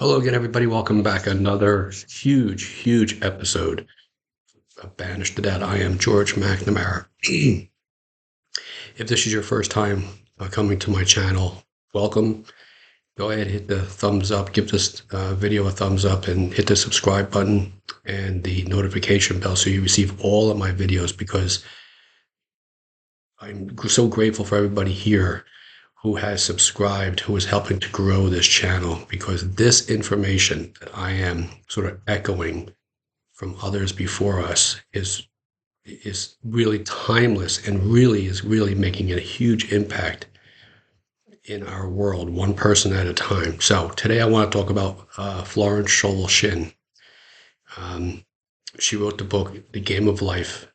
Hello again, everybody. Welcome back. Another huge episode of Banish the Dead. I am George McNamara. If this is your first time coming to my channel, welcome. Go ahead, hit the thumbs up, give this video a thumbs up, and hit the subscribe button and the notification bell so you receive all of my videos, because I'm so grateful for everybody here who has subscribed, who is helping to grow this channel, because this information that I am sort of echoing from others before us is really timeless and is really making a huge impact in our world, one person at a time. So today I want to talk about Florence Scovel Shinn. She wrote the book The Game of Life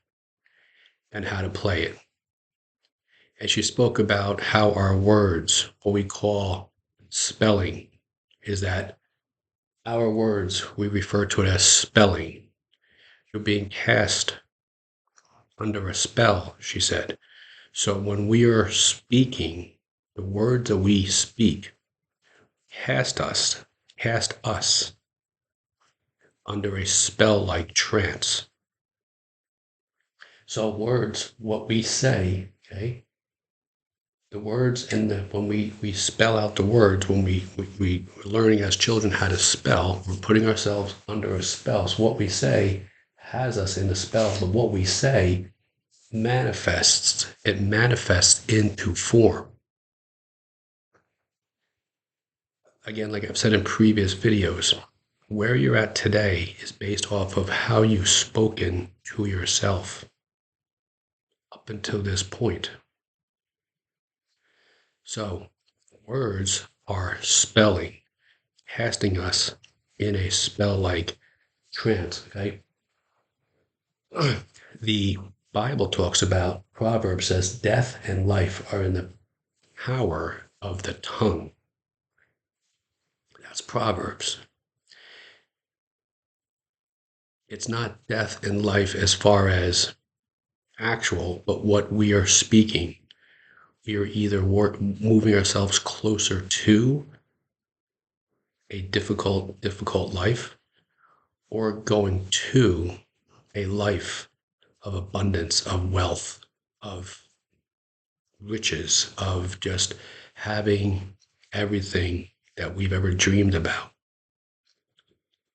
and How to Play It. And she spoke about how our words, what we call spelling, is that our words, we refer to it as spelling. You're being cast under a spell, she said. So when we are speaking, the words that we speak cast us under a spell-like trance. So words, what we say, okay, the words and when we spell out the words, when we're learning as children how to spell, we're putting ourselves under a spell. So what we say has us in a spell, but what we say manifests into form. Again, like I've said in previous videos, where you're at today is based off of how you've spoken to yourself up until this point. So words are spelling, casting us in a spell-like trance, okay? The Bible talks about, Proverbs says, death and life are in the power of the tongue. That's Proverbs. It's not death and life as far as actual, but what we are speaking. We are either moving ourselves closer to a difficult life, or going to a life of abundance, of wealth, of riches, of just having everything that we've ever dreamed about.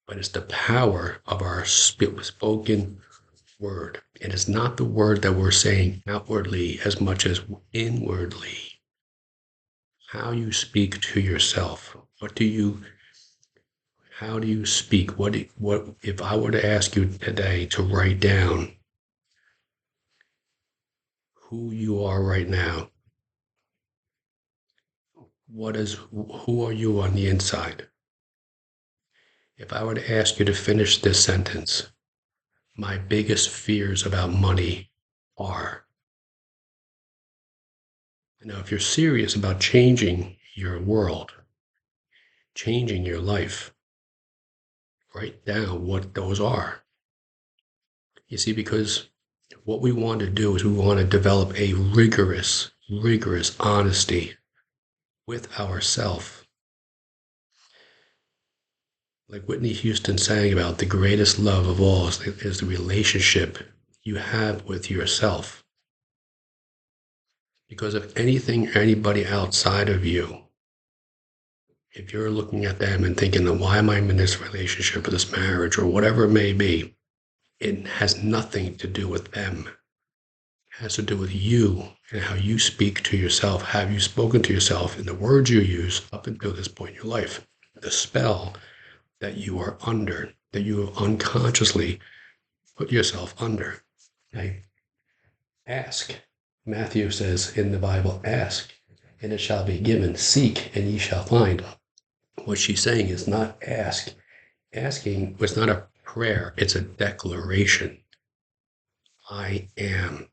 But it's the power of our spoken word. And it's not the word that we're saying outwardly as much as inwardly. How you speak to yourself. How do you speak? What if I were to ask you today to write down who you are right now? Who are you on the inside? If I were to ask you to finish this sentence, my biggest fears about money are. Now, if you're serious about changing your world, changing your life, write down what those are. You see, because what we want to do is we want to develop a rigorous honesty with ourself. Like Whitney Houston sang about, the greatest love of all is the relationship you have with yourself. Because if anything or anybody outside of you, if you're looking at them and thinking, why am I in this relationship or this marriage or whatever it may be, it has nothing to do with them. It has to do with you and how you speak to yourself. Have you spoken to yourself in the words you use up until this point in your life? The spell that you are under, that you have unconsciously put yourself under. Okay? Ask. Matthew says in the Bible, ask, and it shall be given. Seek, and ye shall find. What she's saying is not ask. Asking was not a prayer, it's a declaration. I am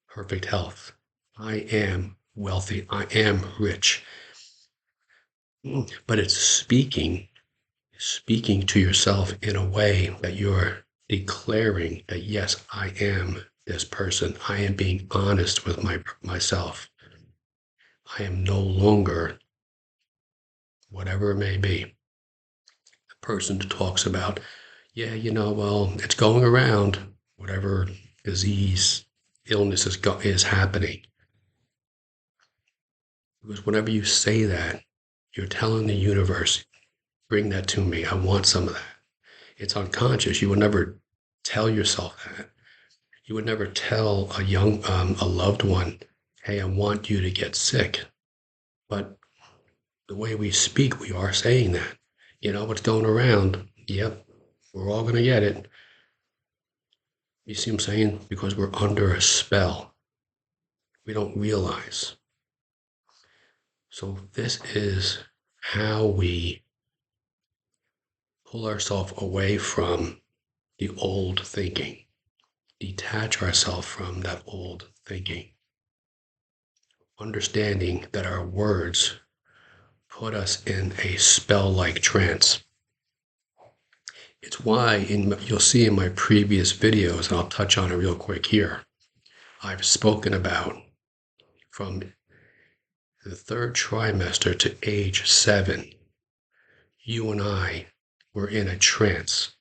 perfect health. I am wealthy. I am rich. But it's speaking to yourself in a way that you're declaring that, yes, I am this person. I am being honest with myself. I am no longer whatever it may be. The person talks about, yeah, well, it's going around, whatever disease, illness is happening. Because whenever you say that, you're telling the universe, bring that to me. I want some of that. It's unconscious. You would never tell yourself that. You would never tell a loved one, hey, I want you to get sick. But the way we speak, we are saying that. What's going around? Yep, we're all going to get it. You see what I'm saying? Because we're under a spell. We don't realize. So this is how we pull ourselves away from the old thinking, detach ourselves from that old thinking, understanding that our words put us in a spell-like trance. It's why you'll see in my previous videos, and I'll touch on it real quick here, I've spoken about from the third trimester to age 7, you and I were in a trance,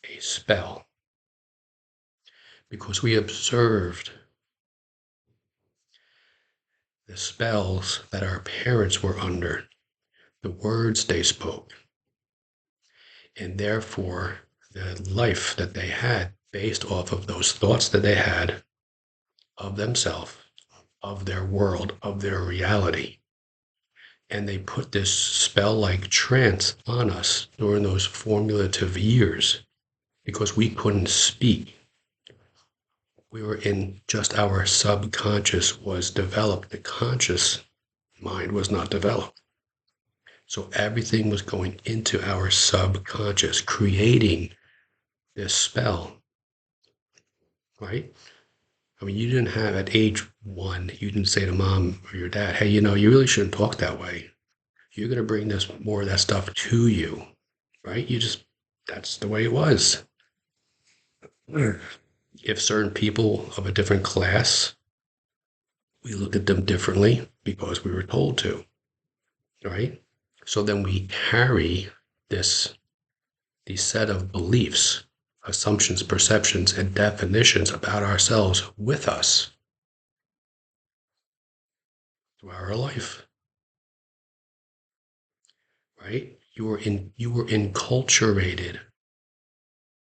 a spell, because we observed the spells that our parents were under, the words they spoke, and therefore the life that they had based off of those thoughts that they had of themselves, of their world, of their reality. And they put this spell-like trance on us during those formative years because we couldn't speak. We were in just our subconscious was developed. The conscious mind was not developed. So everything was going into our subconscious, creating this spell, right? I mean, you didn't have at age 1, you didn't say to mom or your dad, hey, you really shouldn't talk that way. You're going to bring this more of that stuff to you, right? That's the way it was. If certain people of a different class, we looked at them differently because we were told to, right? So then we carry these set of beliefs, assumptions, perceptions, and definitions about ourselves with us throughout our life, right? You were enculturated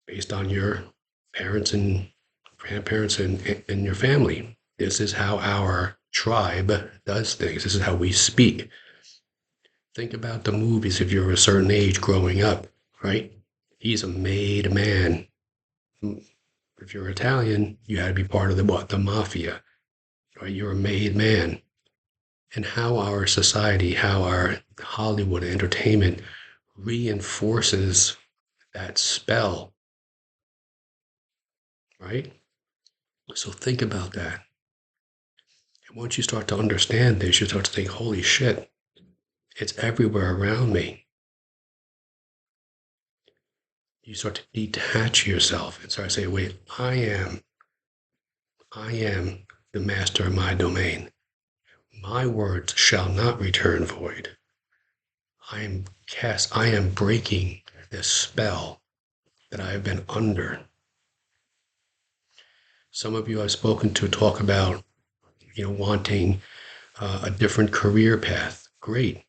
based on your parents and grandparents and your family. This is how our tribe does things. This is how we speak. Think about the movies if you're a certain age growing up, right? He's a made man. If you're Italian, you had to be part of the mafia, right? You're a made man. And how our society, how our Hollywood entertainment reinforces that spell, right? So think about that. And once you start to understand this, you start to think, holy shit, it's everywhere around me. You start to detach yourself and start to say, wait, I am the master of my domain. My words shall not return void. I am breaking this spell that I have been under. Some of you I've spoken to talk about, wanting a different career path. Great.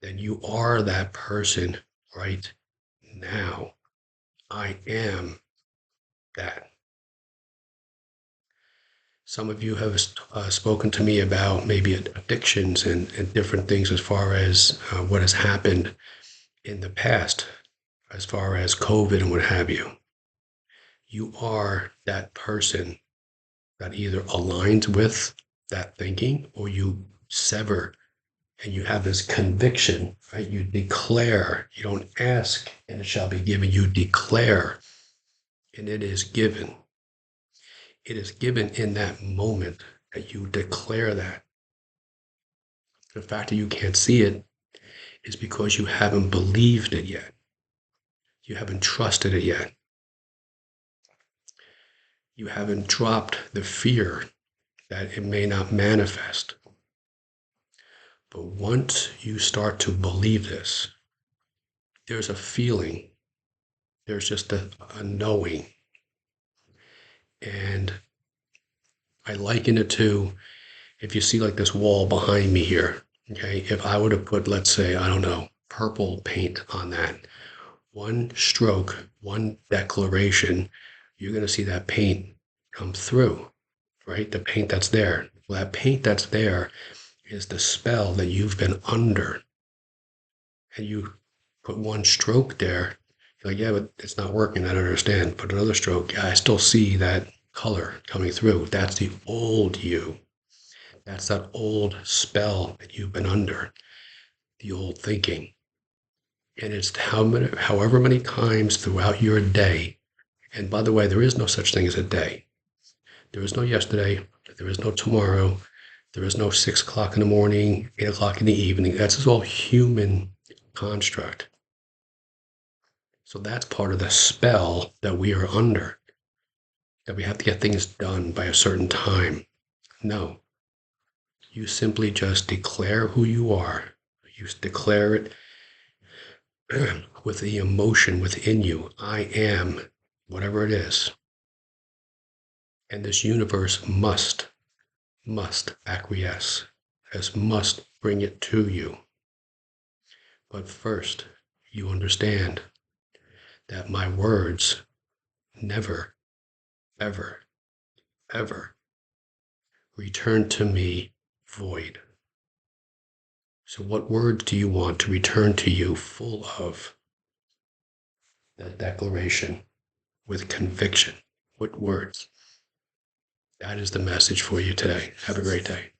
Then you are that person right now. I am that. Some of you have spoken to me about maybe addictions and different things as far as what has happened in the past, as far as COVID and what have you. You are that person that either aligns with that thinking or you sever and you have this conviction, right? You declare, you don't ask and it shall be given. You declare and it is given. It is given in that moment that you declare that. The fact that you can't see it is because you haven't believed it yet. You haven't trusted it yet. You haven't dropped the fear that it may not manifest. But once you start to believe this, there's a feeling, there's just a knowing. And I liken it to, if you see like this wall behind me here, okay, if I were to put, let's say, I don't know, purple paint on that, one stroke, one declaration, you're going to see that paint come through, right? The paint that's there. Well, that paint that's there is the spell that you've been under. And you put one stroke there, you're like, yeah, but it's not working. I don't understand. Put another stroke. Yeah, I still see that color coming through. That's the old you. That's that old spell that you've been under, the old thinking. And it's however many times throughout your day. And by the way, there is no such thing as a day. There is no yesterday. There is no tomorrow. There is no 6 o'clock in the morning, 8 o'clock in the evening. That's just all human construct. So that's part of the spell that we are under, that we have to get things done by a certain time. No, you simply just declare who you are. You declare it with the emotion within you. I am whatever it is. And this universe must acquiesce, as must bring it to you. But first, you understand that my words never, ever, ever return to me void. So, what words do you want to return to you full of that declaration with conviction? What words? That is the message for you today. Have a great day.